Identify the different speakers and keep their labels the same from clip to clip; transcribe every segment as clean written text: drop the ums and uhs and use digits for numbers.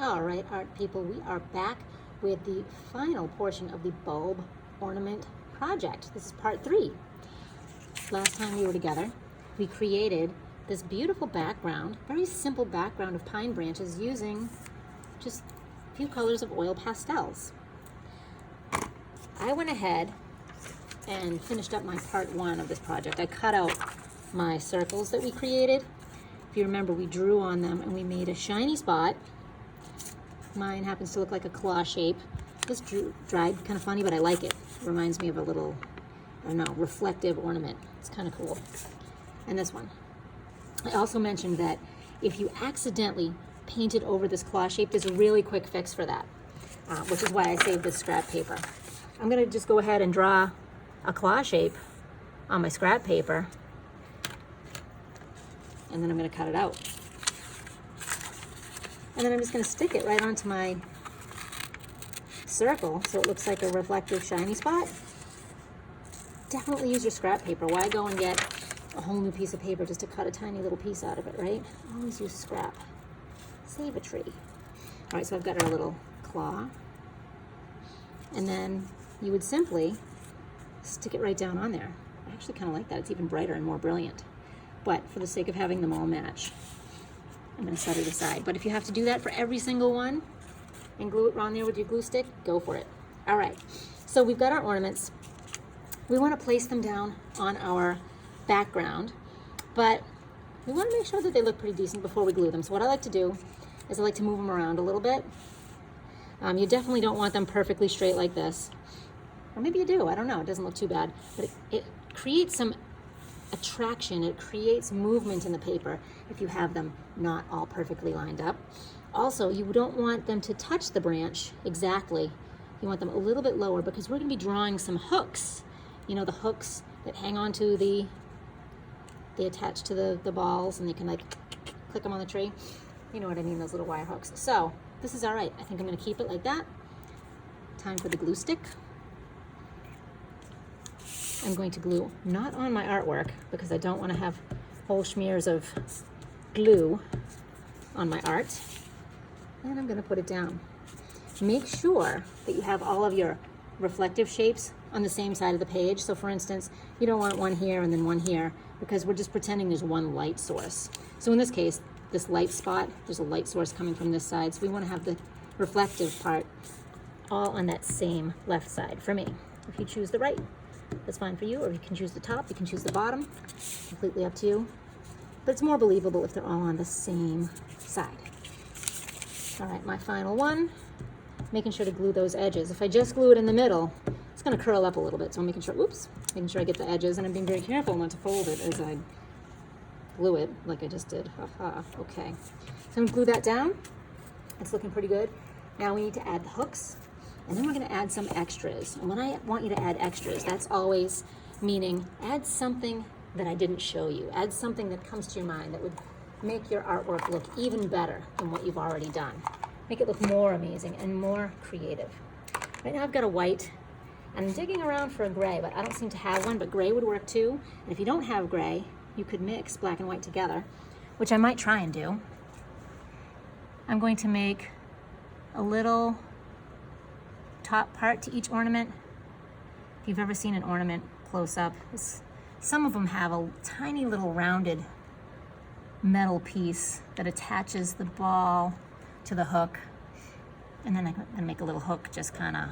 Speaker 1: All right, art people, we are back with the final portion of the bulb ornament project. This is part 3. Last time we were together, we created this beautiful background, very simple background of pine branches using just a few colors of oil pastels. I went ahead and finished up my part 1 of this project. I cut out my circles that we created. If you remember, we drew on them and we made a shiny spot. Mine happens to look like a claw shape. This dried kind of funny, but I like it. It reminds me of a little, I don't know, reflective ornament. It's kind of cool. And this one. I also mentioned that if you accidentally painted over this claw shape, there's a really quick fix for that, which is why I saved this scrap paper. I'm going to just go ahead and draw a claw shape on my scrap paper, and then I'm going to cut it out. And then I'm just going to stick it right onto my circle so it looks like a reflective shiny spot. Definitely use your scrap paper. Why go and get a whole new piece of paper just to cut a tiny little piece out of it, right? Always use scrap. Save a tree. All right, so I've got our little claw. And then you would simply stick it right down on there. I actually kind of like that. It's even brighter and more brilliant. But for the sake of having them all match, I'm going to set it aside. But if you have to do that for every single one and glue it on there with your glue stick, go for it. All right, so we've got our ornaments. We want to place them down on our background, but we want to make sure that they look pretty decent before we glue them. So what I like to do is I like to move them around a little bit. You definitely don't want them perfectly straight like this. Or maybe you do, I don't know, it doesn't look too bad. But it creates some attraction, it creates movement in the paper if you have them not all perfectly lined up. Also, you don't want them to touch the branch exactly. You want them a little bit lower because we're going to be drawing some hooks. You know, the hooks that hang onto they attach to the balls and you can like click them on the tree. You know what I mean, those little wire hooks. So this is all right. I think I'm going to keep it like that. Time for the glue stick. I'm going to glue not on my artwork because I don't want to have whole smears of glue on my art. And I'm going to put it down. Make sure that you have all of your reflective shapes on the same side of the page. So for instance, you don't want one here and then one here because we're just pretending there's one light source. So in this case, this light spot, there's a light source coming from this side. So we want to have the reflective part all on that same left side for me. If you choose the right, that's fine for you, or you can choose the top, you can choose the bottom, completely up to you. But it's more believable if they're all on the same side. All right, my final one, making sure to glue those edges. If I just glue it in the middle, it's gonna curl up a little bit, so I'm making sure, making sure I get the edges, and I'm being very careful not to fold it as I glue it, like I just did. Haha, okay. So I'm gonna glue that down. It's looking pretty good. Now we need to add the hooks. And then we're going to add some extras. And when I want you to add extras, that's always meaning add something that I didn't show you. Add something that comes to your mind that would make your artwork look even better than what you've already done. Make it look more amazing and more creative. Right now I've got a white, and I'm digging around for a gray, but I don't seem to have one, but gray would work too. And if you don't have gray, you could mix black and white together, which I might try and do. I'm going to make a little top part to each ornament. If you've ever seen an ornament close up, some of them have a tiny little rounded metal piece that attaches the ball to the hook. And then I'm going to make a little hook just kind of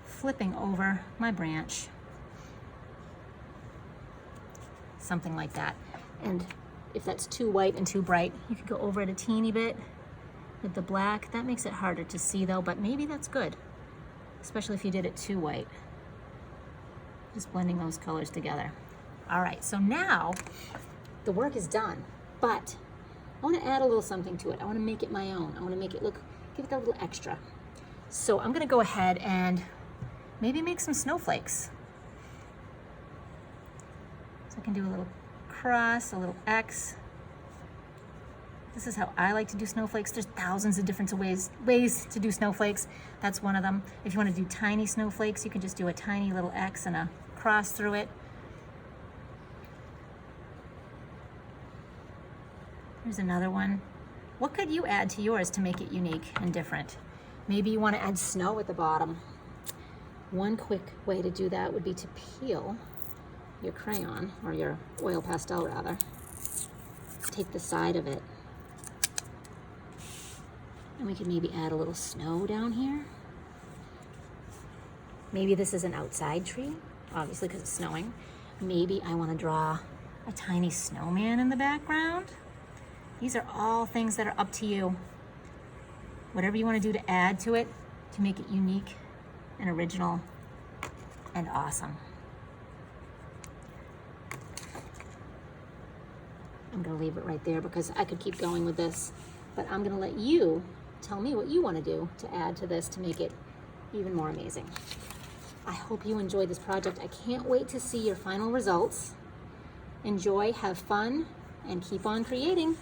Speaker 1: flipping over my branch. Something like that. And if that's too white and too bright, you could go over it a teeny bit with the black. That makes it harder to see though, but maybe that's good, especially if you did it too white. Just blending those colors together. All right, so now the work is done, but I want to add a little something to it. I want to make it my own. I want to make it look, give it that little extra. So I'm going to go ahead and maybe make some snowflakes. So I can do a little cross, a little X. This is how I like to do snowflakes. There's thousands of different ways to do snowflakes. That's one of them. If you want to do tiny snowflakes, you can just do a tiny little X and a cross through it. Here's another one. What could you add to yours to make it unique and different? Maybe you want to add snow at the bottom. One quick way to do that would be to peel your crayon, or your oil pastel rather. Take the side of it, and we could maybe add a little snow down here. Maybe this is an outside tree, obviously because it's snowing. Maybe I want to draw a tiny snowman in the background. These are all things that are up to you. Whatever you want to do to add to it, to make it unique and original and awesome. I'm going to leave it right there because I could keep going with this, but I'm going to let you tell me what you want to do to add to this to make it even more amazing. I hope you enjoyed this project. I can't wait to see your final results. Enjoy, have fun, and keep on creating.